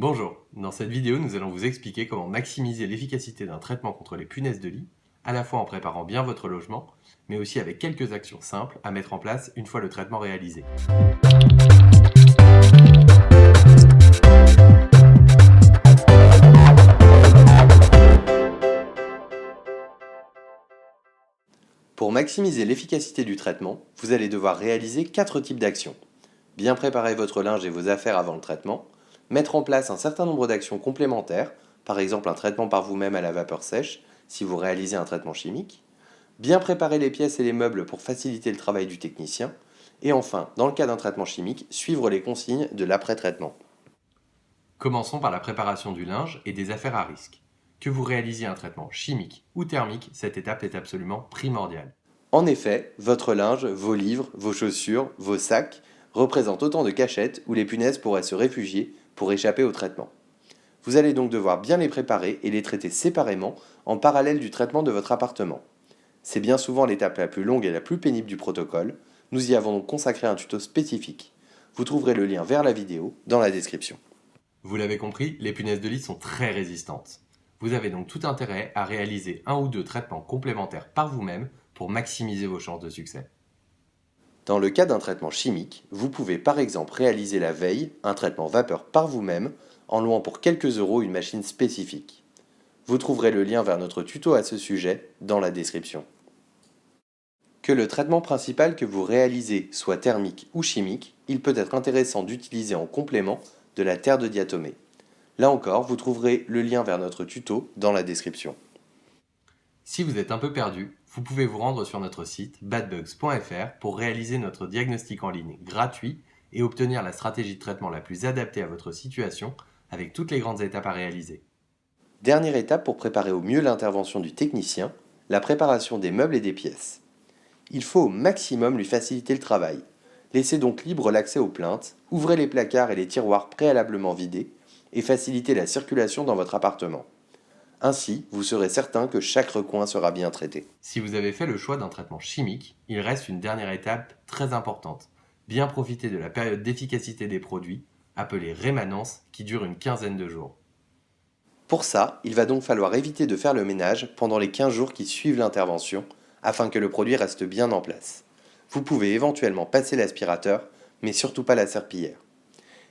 Bonjour, dans cette vidéo nous allons vous expliquer comment maximiser l'efficacité d'un traitement contre les punaises de lit, à la fois en préparant bien votre logement, mais aussi avec quelques actions simples à mettre en place une fois le traitement réalisé. Pour maximiser l'efficacité du traitement, vous allez devoir réaliser 4 types d'actions. Bien préparer votre linge et vos affaires avant le traitement, mettre en place un certain nombre d'actions complémentaires, par exemple un traitement par vous-même à la vapeur sèche si vous réalisez un traitement chimique, bien préparer les pièces et les meubles pour faciliter le travail du technicien, et enfin, dans le cas d'un traitement chimique, suivre les consignes de l'après-traitement. Commençons par la préparation du linge et des affaires à risque. Que vous réalisiez un traitement chimique ou thermique, cette étape est absolument primordiale. En effet, votre linge, vos livres, vos chaussures, vos sacs représentent autant de cachettes où les punaises pourraient se réfugier pour échapper au traitement. Vous allez donc devoir bien les préparer et les traiter séparément en parallèle du traitement de votre appartement. C'est bien souvent l'étape la plus longue et la plus pénible du protocole. Nous y avons donc consacré un tuto spécifique. Vous trouverez le lien vers la vidéo dans la description. Vous l'avez compris, les punaises de lit sont très résistantes. Vous avez donc tout intérêt à réaliser un ou deux traitements complémentaires par vous-même pour maximiser vos chances de succès. Dans le cas d'un traitement chimique, vous pouvez par exemple réaliser la veille un traitement vapeur par vous-même en louant pour quelques euros une machine spécifique. Vous trouverez le lien vers notre tuto à ce sujet dans la description. Que le traitement principal que vous réalisez soit thermique ou chimique, il peut être intéressant d'utiliser en complément de la terre de diatomée. Là encore, vous trouverez le lien vers notre tuto dans la description. Si vous êtes un peu perdu, vous pouvez vous rendre sur notre site badbugs.fr pour réaliser notre diagnostic en ligne gratuit et obtenir la stratégie de traitement la plus adaptée à votre situation avec toutes les grandes étapes à réaliser. Dernière étape pour préparer au mieux l'intervention du technicien, la préparation des meubles et des pièces. Il faut au maximum lui faciliter le travail. Laissez donc libre l'accès aux plaintes, ouvrez les placards et les tiroirs préalablement vidés et facilitez la circulation dans votre appartement. Ainsi, vous serez certain que chaque recoin sera bien traité. Si vous avez fait le choix d'un traitement chimique, il reste une dernière étape très importante. Bien profiter de la période d'efficacité des produits, appelée rémanence, qui dure une quinzaine de jours. Pour ça, il va donc falloir éviter de faire le ménage pendant les 15 jours qui suivent l'intervention, afin que le produit reste bien en place. Vous pouvez éventuellement passer l'aspirateur, mais surtout pas la serpillière.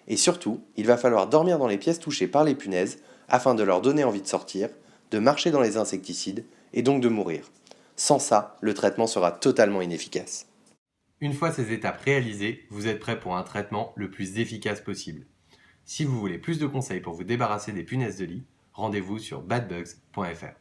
Et surtout, il va falloir dormir dans les pièces touchées par les punaises afin de leur donner envie de sortir, de marcher dans les insecticides et donc de mourir. Sans ça, le traitement sera totalement inefficace. Une fois ces étapes réalisées, vous êtes prêt pour un traitement le plus efficace possible. Si vous voulez plus de conseils pour vous débarrasser des punaises de lit, rendez-vous sur badbugs.fr.